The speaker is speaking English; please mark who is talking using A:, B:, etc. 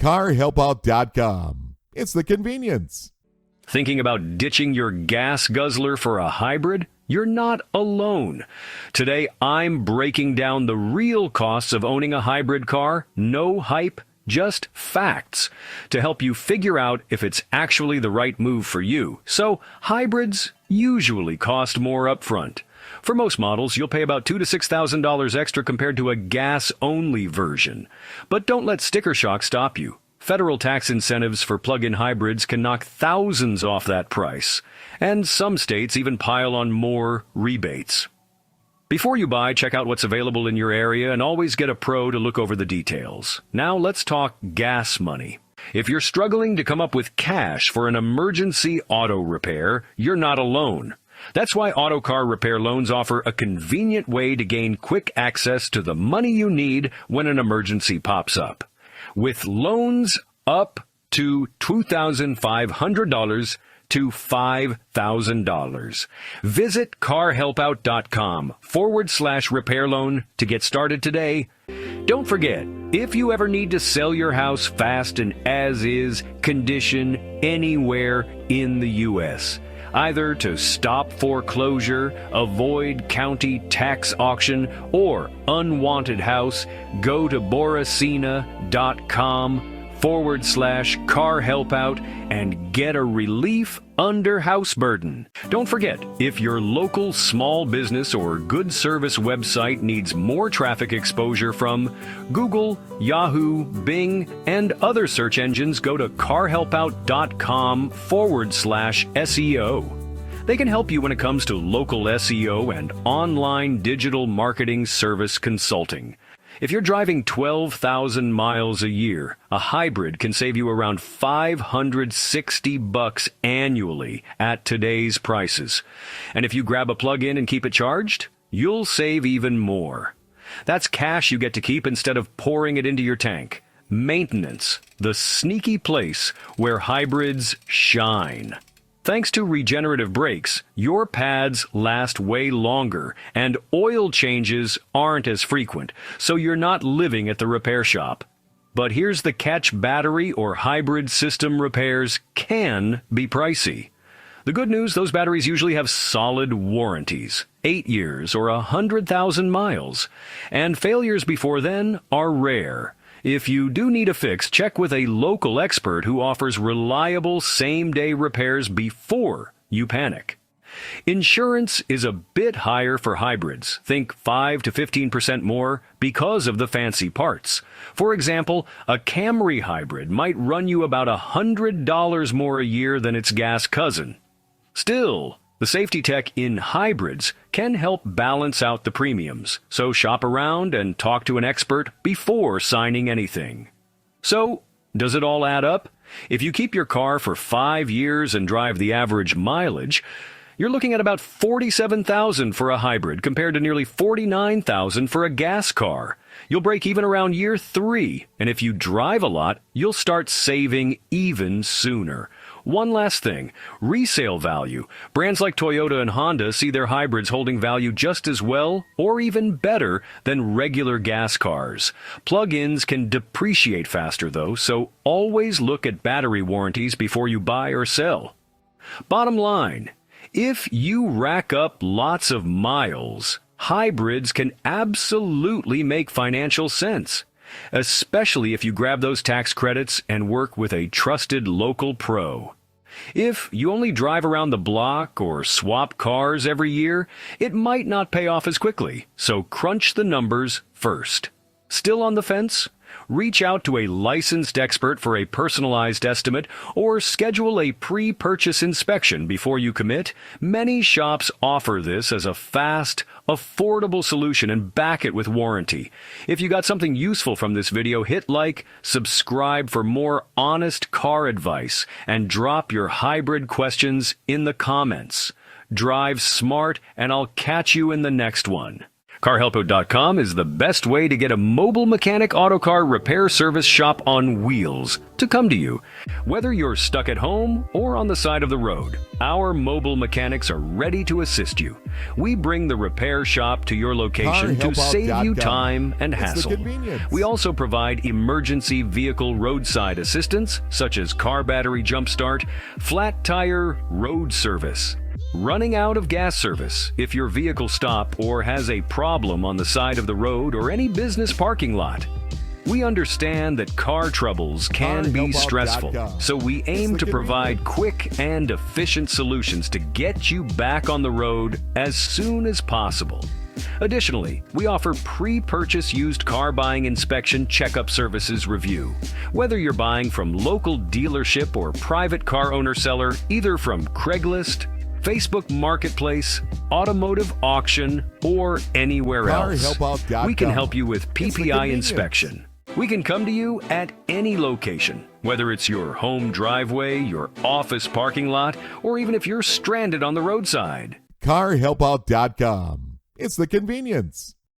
A: Carhelpout.com. It's the convenience.
B: Thinking about ditching your gas guzzler for a hybrid? You're not alone. Today, I'm breaking down the real costs of owning a hybrid car. No hype, just facts, to help you figure out if it's actually the right move for you. So, hybrids usually cost more upfront. For most models, you'll pay about $2,000 to $6,000 extra compared to a gas-only version. But don't let sticker shock stop you. Federal tax incentives for plug-in hybrids can knock thousands off that price, and some states even pile on more rebates. Before you buy, check out what's available in your area and always get a pro to look over the details. Now let's talk gas money. If you're struggling to come up with cash for an emergency auto repair, you're not alone. That's why Auto Car Repair Loans offer a convenient way to gain quick access to the money you need when an emergency pops up. With loans up to $2,500 to $5,000. Visit carhelpout.com/repair loan to get started today. Don't forget, if you ever need to sell your house fast and as-is condition anywhere in the U.S., either to stop foreclosure, avoid county tax auction, or unwanted house, go to boracina.com/carhelpout and get a relief under house burden. Don't forget, if your local small business or good service website needs more traffic exposure from Google, Yahoo, Bing, and other search engines, go to carhelpout.com/SEO. They can help you when it comes to local SEO and online digital marketing service consulting. If you're driving 12,000 miles a year, a hybrid can save you around $560 annually at today's prices. And if you grab a plug-in and keep it charged, you'll save even more. That's cash you get to keep instead of pouring it into your tank. Maintenance, the sneaky place where hybrids shine. Thanks to regenerative brakes, your pads last way longer, and oil changes aren't as frequent, so you're not living at the repair shop. But here's the catch: battery or hybrid system repairs can be pricey. The good news, those batteries usually have solid warranties, 8 years or 100,000 miles, and failures before then are rare. If you do need a fix, check with a local expert who offers reliable same-day repairs before you panic. Insurance is a bit higher for hybrids. Think 5 to 15% more because of the fancy parts. For example, a Camry hybrid might run you about $100 more a year than its gas cousin. Still, the safety tech in hybrids can help balance out the premiums, so shop around and talk to an expert before signing anything. So, does it all add up? If you keep your car for 5 years and drive the average mileage, you're looking at about $47,000 for a hybrid compared to nearly $49,000 for a gas car. You'll break even around year 3, and if you drive a lot, you'll start saving even sooner. One last thing, resale value. Brands like Toyota and Honda see their hybrids holding value just as well or even better than regular gas cars. Plug-ins can depreciate faster though, so always look at battery warranties before you buy or sell. Bottom line, if you rack up lots of miles, hybrids can absolutely make financial sense, especially if you grab those tax credits and work with a trusted local pro. If you only drive around the block or swap cars every year, it might not pay off as quickly, so crunch the numbers first. Still on the fence? Reach out to a licensed expert for a personalized estimate or schedule a pre-purchase inspection before you commit. Many shops offer this as a fast, affordable solution and back it with warranty. If you got something useful from this video, hit like, subscribe for more honest car advice, and drop your hybrid questions in the comments. Drive smart, and I'll catch you in the next one. Carhelpout.com is the best way to get a mobile mechanic auto car repair service shop on wheels to come to you. Whether you're stuck at home or on the side of the road, our mobile mechanics are ready to assist you. We bring the repair shop to your location to save you time and hassle. We also provide emergency vehicle roadside assistance, such as car battery jump start, flat tire road service, running out of gas service if your vehicle stops or has a problem on the side of the road or any business parking lot. We understand that car troubles can be stressful, so we aim to provide quick and efficient solutions to get you back on the road as soon as possible. Additionally, we offer pre-purchase used car buying inspection checkup services review. Whether you're buying from local dealership or private car owner seller, either from Craigslist, Facebook Marketplace, automotive auction, or anywhere else, we can help you with PPI inspection. We can come to you at any location, whether it's your home driveway, your office parking lot, or even if you're stranded on the roadside.
A: Carhelpout.com. It's the convenience.